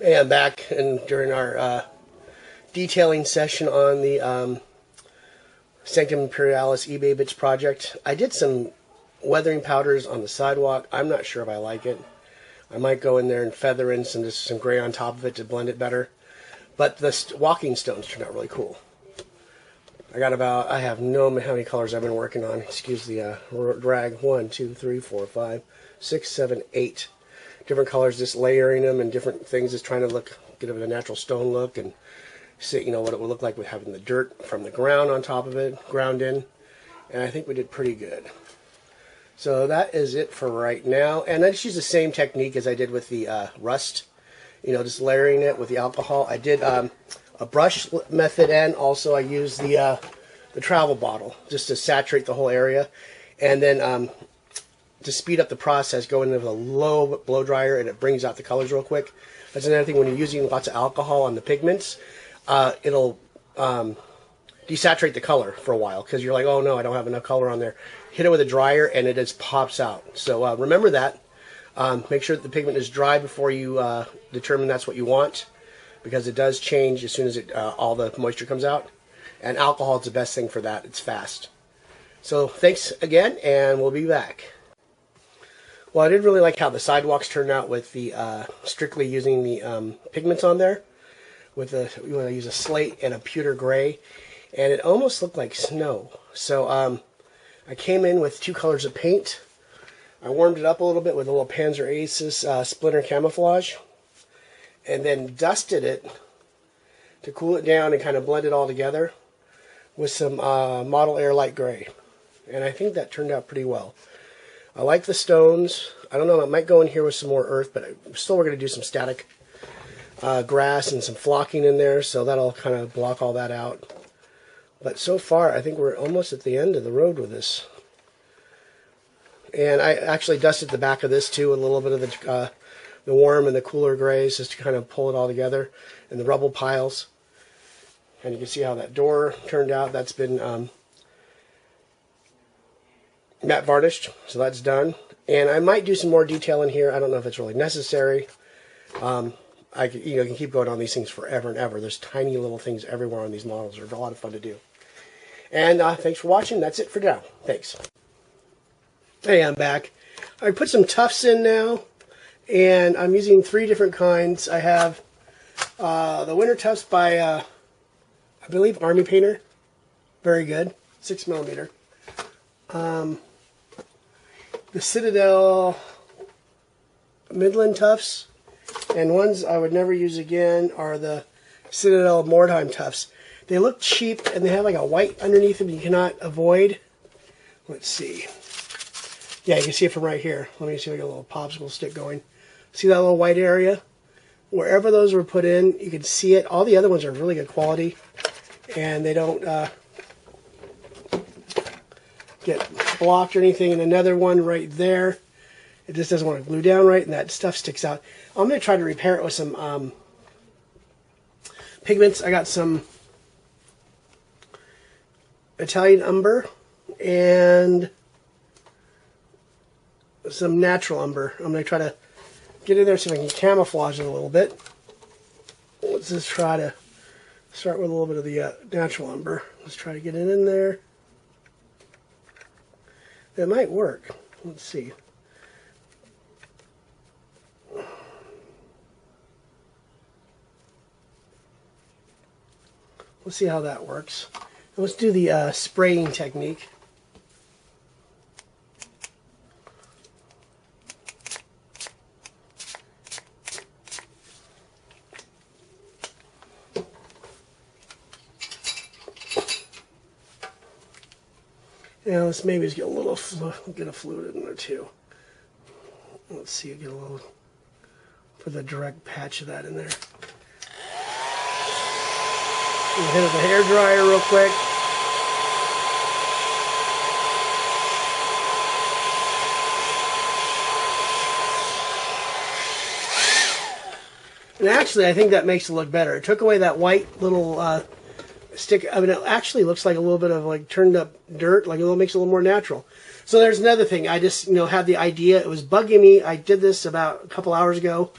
Hey, I'm back, and during our detailing session on the Sanctum Imperialis eBay Bits project, I did some weathering powders on the sidewalk. I'm not sure if I like it. I might go in there and feather in some gray on top of it to blend it better. But the walking stones turned out really cool. I have no idea how many colors I've been working on. Excuse the drag. 1, 2, 3, 4, 5, 6, 7, 8 different colors, just layering them and different things, just trying to get a natural stone look and see, what it would look like with having the dirt from the ground on top of it, ground in. And I think we did pretty good. So that is it for right now. And I just use the same technique as I did with the rust, just layering it with the alcohol. I did a brush method, and also I used the travel bottle just to saturate the whole area. And then to speed up the process, go into a low blow dryer, and it brings out the colors real quick. That's another thing, when you're using lots of alcohol on the pigments, it'll desaturate the color for a while, because you're like, oh no, I don't have enough color on there. Hit it with a dryer and it just pops out. So remember that. Make sure that the pigment is dry before you determine that's what you want, because it does change as soon as all the moisture comes out. And alcohol is the best thing for that. It's fast. So thanks again, and we'll be back. Well, I did really like how the sidewalks turned out with the strictly using the pigments on there. You want to use a slate and a pewter gray, and it almost looked like snow. So I came in with 2 colors of paint. I warmed it up a little bit with a little Panzer Aces Splinter Camouflage, and then dusted it to cool it down and kind of blend it all together with some Model Air Light Gray. And I think that turned out pretty well. I like the stones. I don't know, I might go in here with some more earth, but still we're going to do some static grass and some flocking in there, so that'll kind of block all that out. But so far, I think we're almost at the end of the road with this. And I actually dusted the back of this too with a little bit of the warm and the cooler grays, just to kind of pull it all together, and the rubble piles. And you can see how that door turned out. That's been matte varnished, so that's done. And I might do some more detail in here. I don't know if it's really necessary. I can keep going on these things forever and ever. There's tiny little things everywhere on these models. They're a lot of fun to do. And thanks for watching. That's it for now. Thanks. Hey, I'm back. I put some tufts in now, and I'm using 3 different kinds. I have the Winter Tufts by, I believe, Army Painter. Very good. 6mm. The Citadel Midland Tufts, and ones I would never use again are the Citadel Mordheim Tufts. They look cheap, and they have like a white underneath them you cannot avoid. Let's see. Yeah, you can see it from right here. Let me see if I get a little popsicle stick going. See that little white area? Wherever those were put in, you can see it. All the other ones are really good quality, and they don't get blocked or anything. And another one right there, it just doesn't want to glue down right, and that stuff sticks out. I'm going to try to repair it with some pigments. I got some Italian umber and some natural umber. I'm going to try to get in there so I can camouflage it a little bit. Let's just try to start with a little bit of the natural umber. Let's try to get it in there. It might work. Let's see. Let's see how that works. Let's do the spraying technique. Now let's maybe just get a little fluid in there too. Let's see, get a little, put the direct patch of that in there. We'll hit it with a hair dryer real quick. And actually, I think that makes it look better. It took away that white little stick. I mean, it actually looks like a little bit of like turned up dirt, like makes it a little more natural. So there's another thing. I just had the idea. It was bugging me. I did this about a couple hours ago,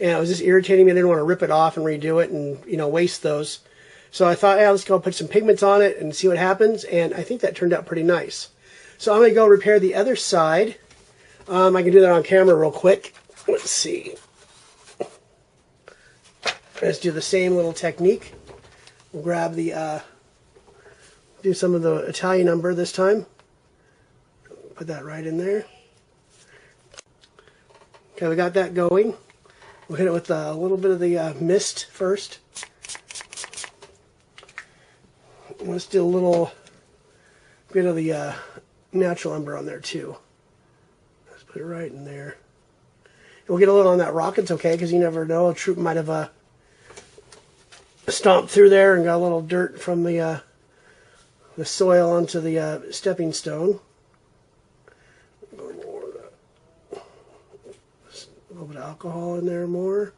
and it was just irritating me. I didn't want to rip it off and redo it and, you know, waste those. So I thought, yeah, let's go put some pigments on it and see what happens, and I think that turned out pretty nice. So I'm going to go repair the other side. I can do that on camera real quick. Let's see. Let's do the same little technique. We'll grab the, do some of the Italian umber this time. Put that right in there. Okay, we got that going. We'll hit it with a little bit of the mist first. Let's do a little bit of the natural umber on there too. Let's put it right in there. We'll get a little on that rock. It's okay, because you never know. A troop might have stomped through there and got a little dirt from the soil onto the stepping stone. A little bit of alcohol in there more.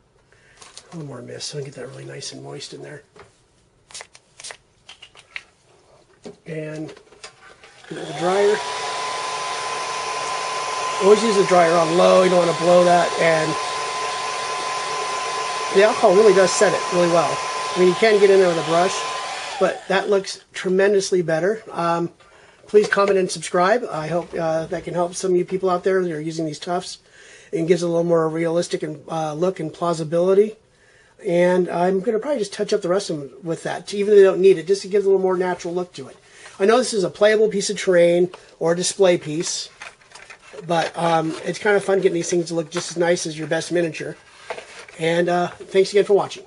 A little more mist so I can get that really nice and moist in there. And get the dryer. Always use the dryer on low. You don't want to blow that. And the alcohol really does set it really well. I mean, you can get in there with a brush, but that looks tremendously better. Please comment and subscribe. I hope that can help some of you people out there that are using these tufts, and gives it a little more realistic and look and plausibility. And I'm going to probably just touch up the rest of them with that, even though they don't need it, just to give it a little more natural look to it. I know this is a playable piece of terrain or a display piece, but it's kind of fun getting these things to look just as nice as your best miniature. And thanks again for watching.